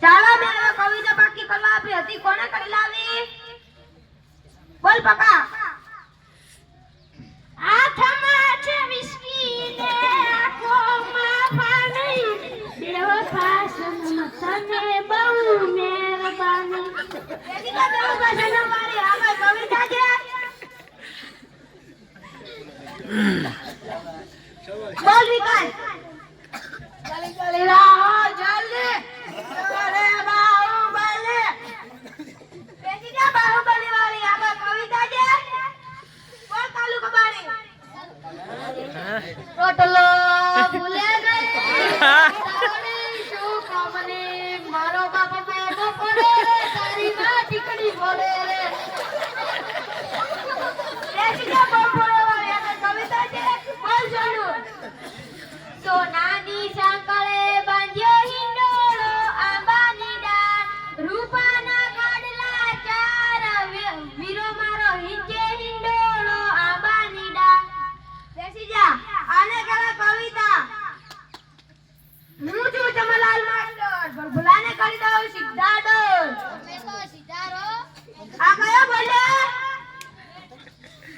ચાલો મેં કવિતા બાકી કરવા આપી હતી કોને કરી લાવી બોલ પકા આથમાં છે વિસ્કી ને આંખોમાં પાણી દેવ પાસન તને બહુ મહેરબાની બેગીતા દેવ પાસન મારી આ કવિતા છે બોલ વિકાસ જલ્દી જલ્દી રાહો જલ્દી અરે બાહુબલી બેગીતા બાહુબલી વાળી આ કવિતા છે બોલ કાલુ કબાડી રોટલો ભૂલે ગઈ શું કામને મારો બાપ બેઠો પડે તારી માં ટીકડી બોલે રે બેગીતા બાહુબલી વાળી આ કવિતા છે બોલ જોડું સોનાની સાંકળે બાંધ્યો હિંડોળો આંબાની ડાળ રૂપાના કાડલા ચાર વીરો મારો હિંચે હિંડોળો આંબાની ડાળ બેસી જા આને કહેવાય કવિતા હું છું જમલાલ માસ્ટર ભલભલાને કરી દઉં સીધા ડોલ તમે તો સીધારો આ કયો બોલે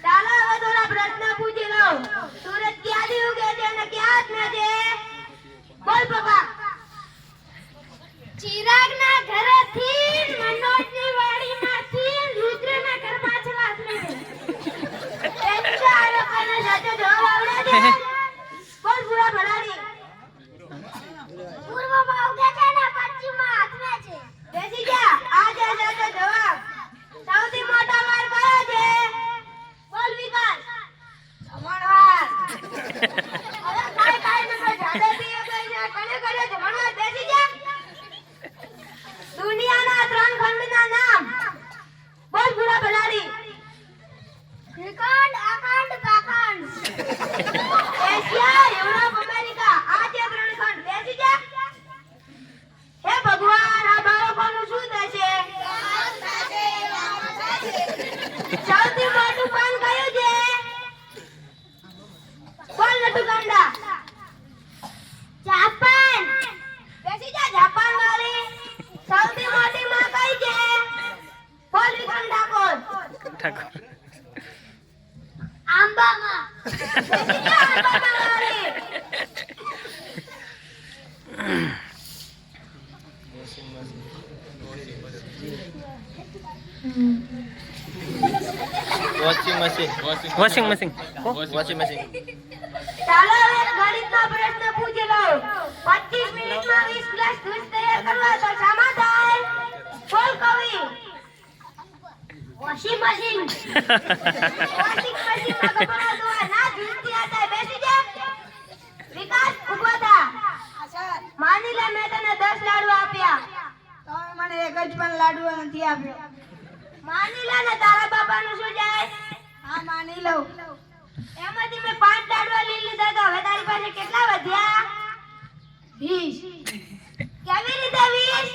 ચાલો હવે થોડા પ્રશ્ન પૂછી લઉં સૂરજ ક્યાંથી ઉગે છે અને ક્યાં હાથમાં છે બોલ પપ્પા ચિરાગના ઘરેથી મનોજની વાડીમાંથી રુદ્રના ઘર પાછળ આસમે ટેન્શન આવે કોને સાચો જવાબ આવડે છે બોલ પૂરા ભલાડી પૂર્વમાં ઉગે છે ને પશ્ચિમમાં હાથમે છે બેસી જા આ છે સાચો જવાબ સૌથી મોટો વાર કયો છે બોલ વિકાસ જમણવાર હવે કાઈ નતો જાડે પીએ ગઈ છે કને કરે જમણવાર બેસી જા દુનિયાના 3 ખંડના નામ બોલ પૂરા ભલાડી શ્રીખંડ અખંડ પાખંડ એશિયા યુરોપ અમેરિકા આ છે 3 ખંડ બેસી જા હે ભગવાન આ બાળકોનું શું થશે સૌથી મોટું પાન કયું છે બોલ નટુ કાંડા જાપાન બેસી જા જાપાન વાળી સૌથી મોટી માં કઈ છે બોલ વિક્રમ ઠાકોર આંબામાં બેસી જા આંબામાં વાળી વોશિંગ મશીન ચાલો હવે ગણિતનો પ્રશ્ન પૂછી લઉં 25 મિનિટમાં 20 ગ્લાસ દૂધ તૈયાર કરવા તો શામાં થાય બોલ કવિ વોશિંગ મશીન વોશિંગ મશીનમાં કપડાં ધોવા ના ધૂળથી હતા બેસી જા વિકાસ ઉભો થા માની લે મેં તને 10 લાડુ આપ્યા તમે મને એક જ પણ લાડવો નથી આપ્યો માની લે ને તારા બાપાનું શું જાય હા માની લઉં એમાંથી મેં 5 લાડવા લઈ લીધા તો હવે તારી પાસે કેટલા વધ્યા 20 કેવી રીતે 20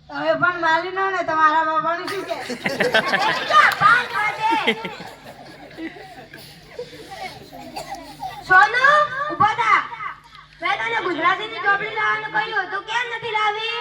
તમે પણ માની લો ને તમારા બાપાનું શું કે બેટા 5 વધે સોનુ ઉભો થા મેં તને ગુજરાતીની ચોપડી લાવવાનું કહ્યું તું કેમ નથી લાવી